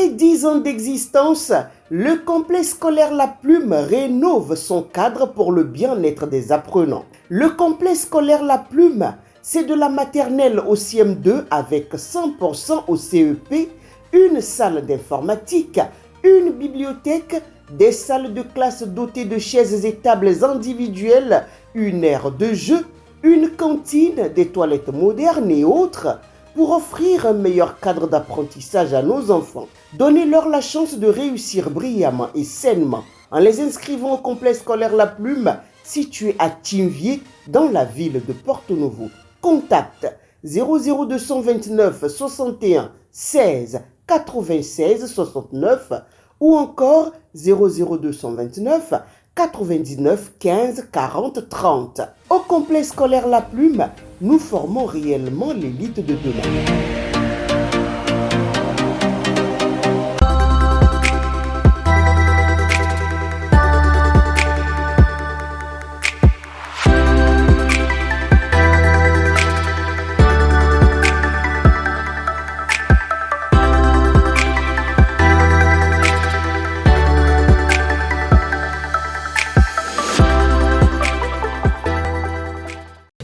Après 10 ans d'existence, le complexe scolaire La Plume rénove son cadre pour le bien-être des apprenants. Le complexe scolaire La Plume, c'est de la maternelle au CM2 avec 100% au CEP, une salle d'informatique, une bibliothèque, des salles de classe dotées de chaises et tables individuelles, une aire de jeu, une cantine, des toilettes modernes et autres, pour offrir un meilleur cadre d'apprentissage à nos enfants. Donnez-leur la chance de réussir brillamment et sainement en les inscrivant au complexe scolaire La Plume, situé à Tinvier, dans la ville de Porto-Novo. Contact 00229 61 16 96 69 ou encore 00229 99 15 40 30. Au complexe scolaire La Plume, nous formons réellement l'élite de demain.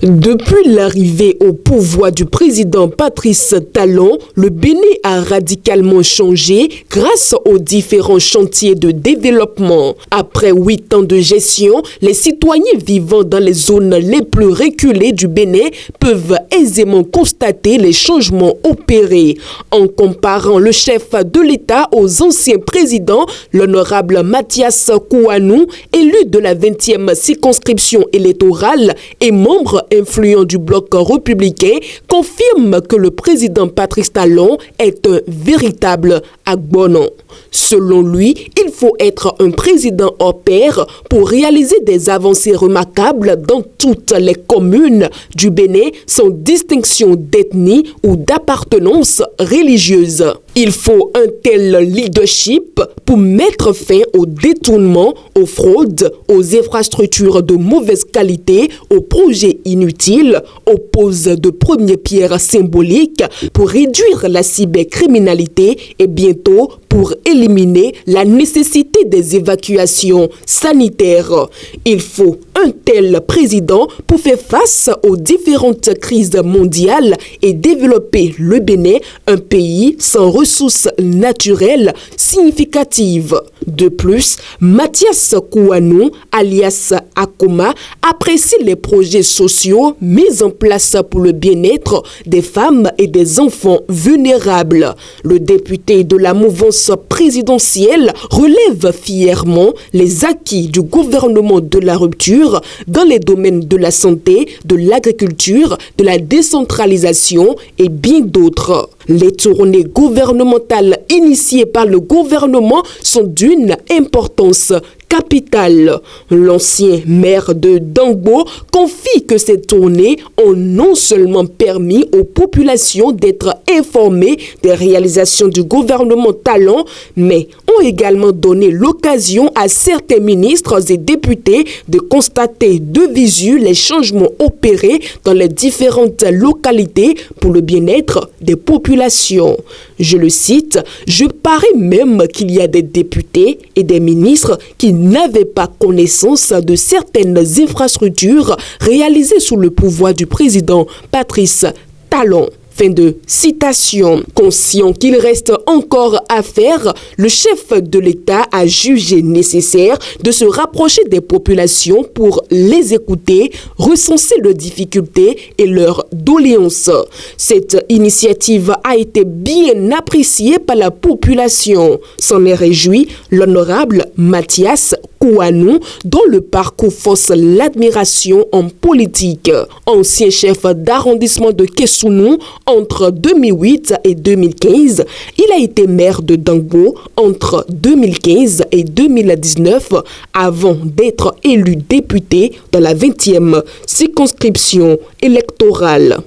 Depuis l'arrivée au pouvoir du président Patrice Talon, le Bénin a radicalement changé grâce aux différents chantiers de développement. Après 8 ans de gestion, les citoyens vivant dans les zones les plus reculées du Bénin peuvent aisément constater les changements opérés. En comparant le chef de l'État aux anciens présidents, l'honorable Mathias Kouanou, élu de la 20e circonscription électorale et membre influent du bloc républicain, confirme que le président Patrice Talon est un véritable agbonon. Selon lui, il faut être un président hors pair pour réaliser des avancées remarquables dans toutes les communes du Bénin sans distinction d'ethnie ou d'appartenance religieuse. Il faut un tel leadership pour mettre fin au détournement, aux fraudes, aux infrastructures de mauvaise qualité, aux projets inutiles, aux poses de première pierre symboliques pour réduire la cybercriminalité et bientôt pour éliminer la nécessité des évacuations sanitaires. Il faut un tel président pour faire face aux différentes crises mondiales et développer le Bénin, un pays sans ressources naturelles significatives. De plus, Mathias Kouanou, alias Akoma, apprécie les projets sociaux mis en place pour le bien-être des femmes et des enfants vulnérables. Le député de la mouvance présidentielle relève fièrement les acquis du gouvernement de la rupture dans les domaines de la santé, de l'agriculture, de la décentralisation et bien d'autres. Les tournées gouvernementales initiées par le gouvernement sont d'une importance capitale. L'ancien maire de Dangbo confie que ces tournées ont non seulement permis aux populations d'être informées des réalisations du gouvernement Talon, mais ont également donné l'occasion à certains ministres et députés de constater de visu les changements opérés dans les différentes localités pour le bien-être des populations. Je le cite, « Je parie même qu'il y a des députés et des ministres qui n'avaient pas connaissance de certaines infrastructures réalisées sous le pouvoir du président Patrice Talon. » Fin de citation. Conscient qu'il reste encore à faire, le chef de l'État a jugé nécessaire de se rapprocher des populations pour les écouter, recenser leurs difficultés et leurs doléances. Cette initiative a été bien appréciée par la population. S'en est réjoui l'honorable Mathias Kouanou, dont le parcours force l'admiration en politique. Ancien chef d'arrondissement de Kessounou entre 2008 et 2015, il a été maire de Dangbo entre 2015 et 2019 avant d'être élu député dans la 20e circonscription électorale.